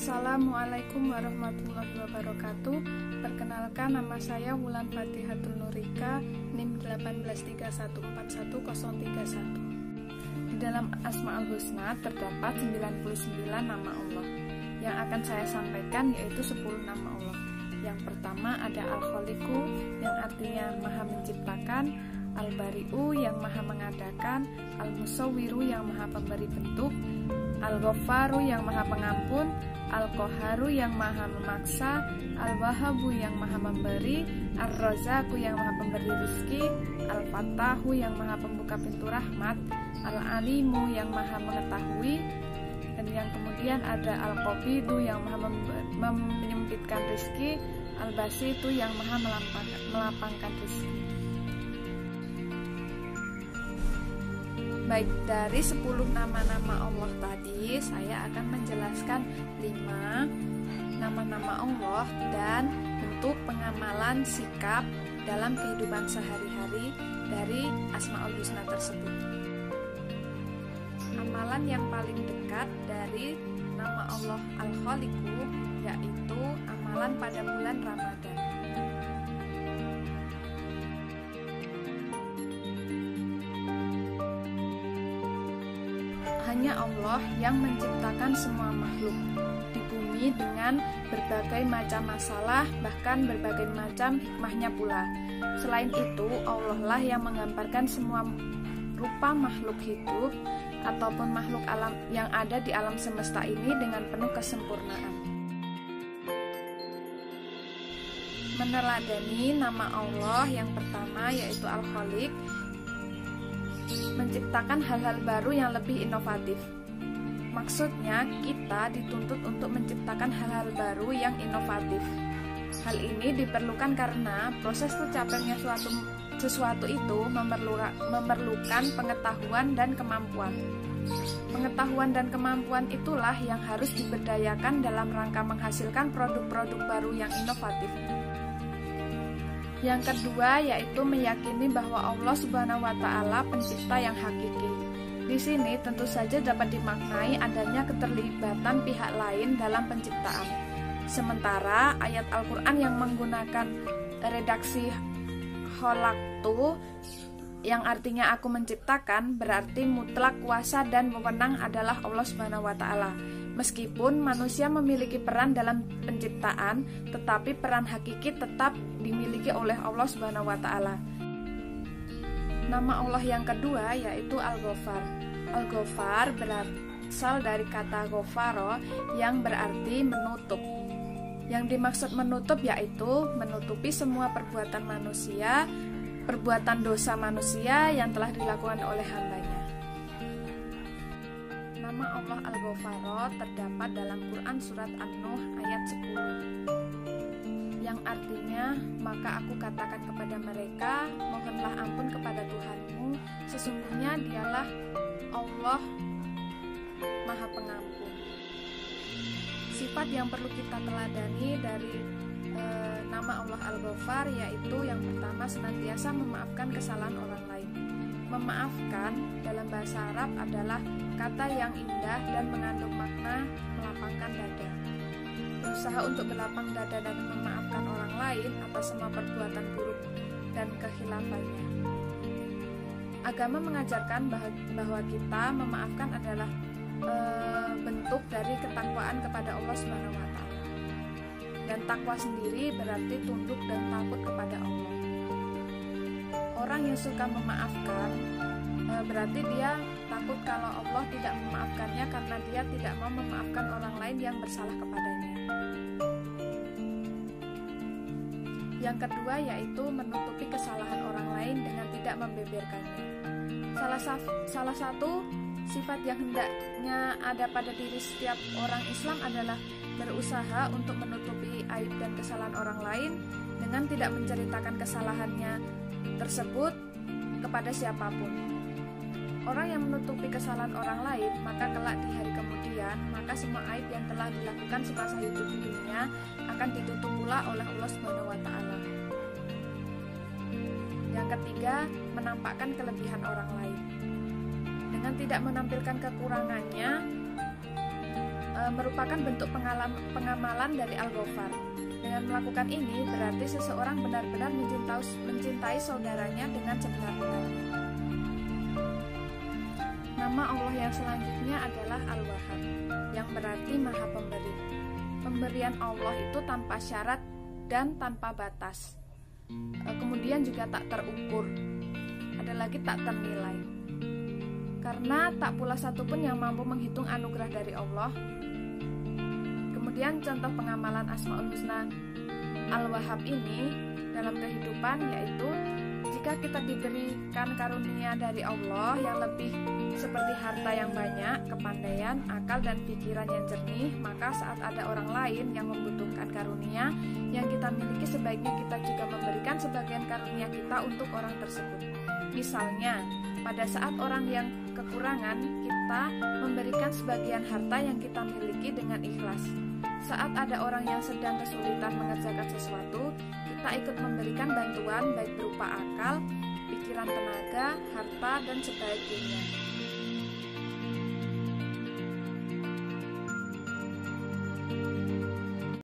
Assalamualaikum warahmatullahi wabarakatuh. Perkenalkan, nama saya Wulan Fatihatul Nurika, NIM 183141031. Di dalam Asmaul Husna terdapat 99 nama Allah. Yang akan saya sampaikan yaitu 10 nama Allah. Yang pertama ada Al-Khaliqu, yang artinya Maha Menciptakan, Al-Bari'u, yang Maha Mengadakan, Al-Musawwiru, yang Maha Pemberi bentuk, Al-Ghaffaru, yang Maha Pengampun, Al-Qaharu, yang Maha Memaksa, Al-Wahhabu, yang Maha Memberi, Ar-Razzaqu, yang Maha Pemberi rezeki, Al-Fattahu, yang Maha Pembuka pintu rahmat, Al-Alimu, yang Maha Mengetahui, dan yang kemudian ada Al-Qabidu, yang Maha menyempitkan rezeki, Al-Basitu, yang Maha melapangkan rezeki. Baik, dari 10 nama-nama Allah tadi, saya akan menjelaskan 5 nama-nama Allah dan bentuk pengamalan sikap dalam kehidupan sehari-hari dari Asmaul Husna tersebut. Amalan yang paling dekat dari nama Allah Al-Khaliqu yaitu amalan pada bulan Ramadan. Hanya Allah yang menciptakan semua makhluk di bumi dengan berbagai macam masalah, bahkan berbagai macam hikmahnya pula. Selain itu, Allah lah yang menggambarkan semua rupa makhluk hidup ataupun makhluk alam yang ada di alam semesta ini dengan penuh kesempurnaan. Meneladani nama Allah yang pertama yaitu Al-Khaliq, menciptakan hal-hal baru yang lebih inovatif. Maksudnya, kita dituntut untuk menciptakan hal-hal baru yang inovatif. Hal ini diperlukan karena proses tercapainya sesuatu itu memerlukan pengetahuan dan kemampuan. Pengetahuan dan kemampuan itulah yang harus diberdayakan dalam rangka menghasilkan produk-produk baru yang inovatif. Yang kedua yaitu meyakini bahwa Allah Subhanahu wa Ta'ala pencipta yang hakiki. Di sini tentu saja dapat dimaknai adanya keterlibatan pihak lain dalam penciptaan. Sementara ayat Al-Quran yang menggunakan redaksi khalaqtu yang artinya aku menciptakan berarti mutlak kuasa dan wewenang adalah Allah Subhanahu wa Ta'ala. Meskipun manusia memiliki peran dalam penciptaan, tetapi peran hakiki tetap dimiliki oleh Allah Subhanahu wa Ta'ala. Nama Allah yang kedua yaitu Al-Ghaffar. Al-Ghaffar berasal dari kata ghafaro yang berarti menutup. Yang dimaksud menutup yaitu menutupi semua perbuatan manusia, perbuatan dosa manusia yang telah dilakukan oleh hambanya. Nama Allah Al-Ghafaro terdapat dalam Quran Surat An-Nuh ayat 10 yang artinya, maka aku katakan kepada mereka, mohonlah ampun kepada Tuhanmu, sesungguhnya dialah Allah Maha Pengampun. Sifat yang perlu kita teladani dari nama Allah Al-Ghaffar yaitu yang pertama senantiasa memaafkan kesalahan orang lain. Memaafkan dalam bahasa Arab adalah kata yang indah dan mengandung makna melapangkan dada. Berusaha untuk berlapang dada dan memaafkan orang lain atas semua perbuatan buruk dan kehilafannya. Agama mengajarkan bahwa kita memaafkan adalah bentuk dari ketakwaan kepada Allah Subhanahu wa Ta'ala. Dan takwa sendiri berarti tunduk dan takut kepada Allah. Orang yang suka memaafkan berarti dia takut kalau Allah tidak memaafkannya karena dia tidak mau memaafkan orang lain yang bersalah kepadanya. Yang kedua yaitu menutupi kesalahan orang lain dengan tidak membeberkannya. Salah satu sifat yang hendaknya ada pada diri setiap orang Islam adalah berusaha untuk menutupi aib dan kesalahan orang lain dengan tidak menceritakan kesalahannya tersebut kepada siapapun. Orang yang menutupi kesalahan orang lain, maka kelak di hari kemudian, maka semua aib yang telah dilakukan semasa hidup di dunia akan ditutup pula oleh Allah Subhanahu wa Ta'ala. Yang ketiga, menampakkan kelebihan orang lain. Dengan tidak menampilkan kekurangannya, merupakan bentuk pengamalan dari Al-Ghafar. Dengan melakukan ini berarti seseorang benar-benar mencintai saudaranya dengan sebenar-benarnya. Nama Allah yang selanjutnya adalah Al-Wahhab, yang berarti Maha Pemberi. Pemberian Allah itu tanpa syarat dan tanpa batas. Kemudian juga tak terukur, ada lagi tak ternilai. Karena tak pula satupun yang mampu menghitung anugerah dari Allah. Kemudian contoh pengamalan Asmaul Husna Al-Wahhab ini dalam kehidupan yaitu jika kita diberikan karunia dari Allah yang lebih seperti harta yang banyak, kepandaian, akal dan pikiran yang jernih, maka saat ada orang lain yang membutuhkan karunia yang kita miliki, sebaiknya kita juga memberikan sebagian karunia kita untuk orang tersebut. Misalnya, pada saat orang yang kekurangan, kita memberikan sebagian harta yang kita miliki dengan ikhlas. Saat ada orang yang sedang kesulitan mengerjakan sesuatu, kita ikut memberikan bantuan baik berupa akal, pikiran, tenaga, harta, dan sebagainya.